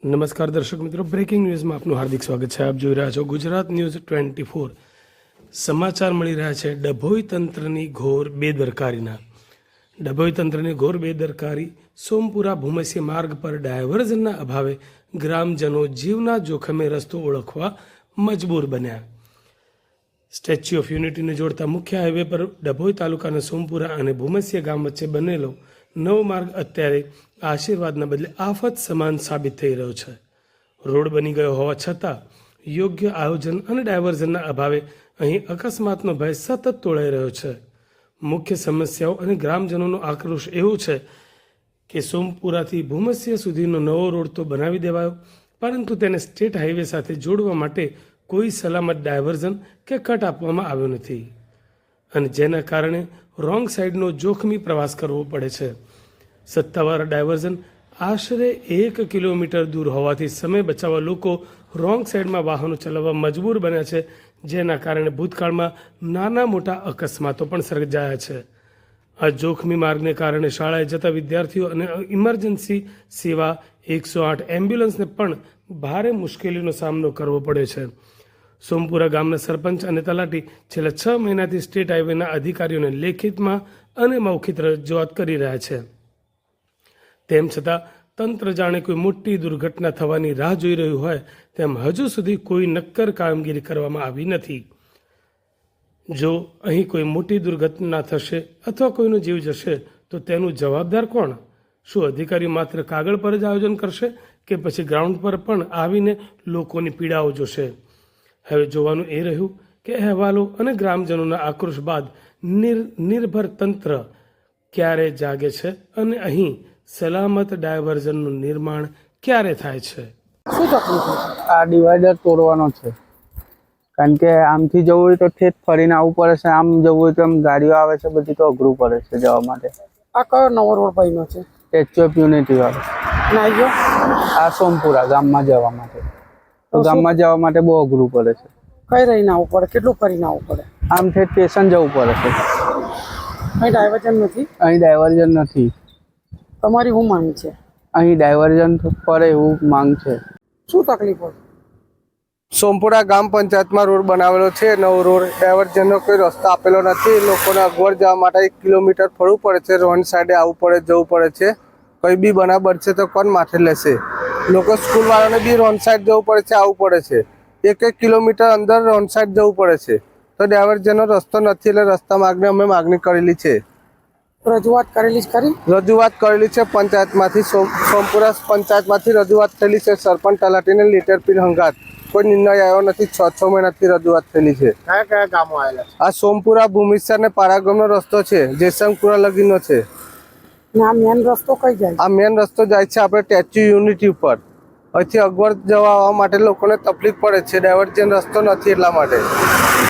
નમસ્કાર દર્શક મિત્રો, બ્રેકિંગ ન્યૂઝમાં આપનું હાર્દિક સ્વાગત છે. આપ જોઈ રહ્યા છો ગુજરાત ન્યૂઝ 24. સમાચાર મળી રહ્યા છે ડભોઈ તંત્રની ઘોર બેદરકારીના. ડભોઈ તંત્રની ઘોર બેદરકારી. સોમપુરા ભૂમસ્ય માર્ગ પર ડાયવર્ઝનના અભાવે ગ્રામજનો જીવના જોખમે રસ્તો ઓળખવા મજબૂર બન્યા. સ્ટેચ્યુ ઓફ યુનિટીને જોડતા મુખ્ય હાઈવે પર ડભોઈ તાલુકાના સોમપુરા અને ભૂમસ્ય ગામ વચ્ચે બનેલો નવો માર્ગ અત્યારે આશીર્વાદના બદલે આફત સમાન સાબિત થઈ રહ્યો છે. રોડ બની ગયો હોવા છતાં યોગ્ય આયોજન અને ડાયવર્ઝનના અભાવે અહીં અકસ્માતનો ભય સતત તોળાઈ રહ્યો છે. મુખ્ય સમસ્યાઓ અને ગ્રામજનોનો આક્રોશ એવો છે કે સોમપુરાથી ભૂમસ્ય સુધીનો નવો રોડ તો બનાવી દેવાયો, પરંતુ તેને સ્ટેટ હાઈવે સાથે જોડવા માટે કોઈ સલામત ડાયવર્ઝન કે કટ આપવામાં આવ્યો નથી, અને જેના કારણે રોંગ સાઈડનો જોખમી પ્રવાસ કરવો પડે છે. સત્તાવાર ડાયવર્ઝન આશરે 1 કિલોમીટર દૂર હોવાથી સમય બચાવવા લોકો રોંગ સાઈડમાં વાહનો ચલાવવા મજબૂર બન્યા છે, જેના કારણે ભૂતકાળમાં નાના મોટા અકસ્માતો પણ સર્જાયા છે. આ જોખમી માર્ગને કારણે શાળાએ જતા વિદ્યાર્થીઓ અને ઇમરજન્સી સેવા 108 એમ્બ્યુલન્સને પણ ભારે મુશ્કેલીનો સામનો કરવો પડે છે. સોમપુરા ગામના સરપંચ અને તલાટી છેલ્લા 6 મહિનાથી સ્ટેટ હાઈવેના અધિકારીઓને લેખિતમાં અને મૌખિક રજૂઆત કરી રહ્યા છે. તેમ છતાં તંત્ર જાણે કોઈ મોટી દુર્ઘટના થવાની રાહ જોઈ રહ્યું હોય તેમ હજુ સુધી કોઈ નક્કર કામગીરી કરવામાં આવી નથી. જો અહીં કોઈ મોટી દુર્ઘટના થશે અથવા કોઈનો જીવ જશે તો તેનું જવાબદાર કોણ? શું અધિકારીઓ માત્ર કાગળ પર જ આયોજન કરશે કે પછી ગ્રાઉન્ડ પર પણ આવીને લોકોની પીડાઓ જોશે? હવે જોવાનું એ રહ્યું કે અહેવાલો અને ગ્રામજનોના આક્રોશ બાદ નિર્ભર તંત્ર ક્યારે જાગે છે અને અહીં સલામત ડાયવર્ઝનનું નિર્માણ ક્યારે થાય છે. શું તકલીફ છે? આ ડિવાઈડર તોડવાનો છે, કારણ કે આમથી જવું હોય તો ઠેઠ ફરીને આવવું પડે છે, આમ જવું હોય તો આમ ગાડીઓ આવે છે, બધી તો અઘરું પડે છે જવા માટે. આ કયો નવો રોડ બન્યો છે? સ્ટેચ્યુ ઓફ યુનિટી વાળો. ના ગયો આ સોમપુરા ગામમાં જવા માટે, તો ગામમાં જવા માટે બહુ અઘરું પડે છે. કઈ રહીને આવવું પડે? કેટલું ફરીને આવવું પડે? આમ ઠેઠ સ્ટેશન જવું પડે છે. અહીં ડાયવર્ઝન નથી? અહીં ડાયવર્ઝન નથી. તમારી શું માંગ છે? અહીં ડાયવર્ઝન પડે એવું માંગ છે. શું તકલીફ હોય? સોમપુરા ગામ પંચાયતમાં રોડ બનાવેલો છે, નવો રોડ. ડાયવર્ઝનનો કોઈ રસ્તો આપેલો નથી. લોકોને અગવડ જવા માટે 1 કિલોમીટર ફરવું પડે છે, રોડ સાઈડે આવવું પડે, જવું પડે છે. કંઈ બી બનાવ બનશે તો કોણ માથે લેશે? લોકો સ્કૂલવાળાને બી રોડ સાઈડ જવું પડે છે, આવવું પડે છે. 1 કિલોમીટર અંદર રોડ સાઈડ જવું પડે છે. તો ડાયવર્ઝનનો રસ્તો નથી, એટલે રસ્તા માર્ગને અમે માગણી કરેલી છે. રજૂઆત કરેલી જ ખરી? રજૂઆત કરેલી છે પંચાયતમાંથી, સોમપુરા પંચાયતમાંથી રજૂઆત થયેલી છે. સરપંચ તલાટીને લેટર પી હંગાત કોઈ નિર્ણય આવ્યો નથી. 6 મહિનાથી રજૂઆત થયેલી છે. કયા કયા ગામો આવેલા છે? આ સોમપુરા ભૂમિસર ને પારાગમનો રસ્તો છે, જેસંગપુરા લગીનો છે. આ મેન રસ્તો કઈ જાય? આ મેન રસ્તો જાય છે આપણે સ્ટેચ્યુ યુનિટી ઉપર. અહીંથી અગવડ જવા આવવા માટે લોકોને તકલીફ પડે છે, ડાયવર્ઝન રસ્તો નથી એટલા માટે.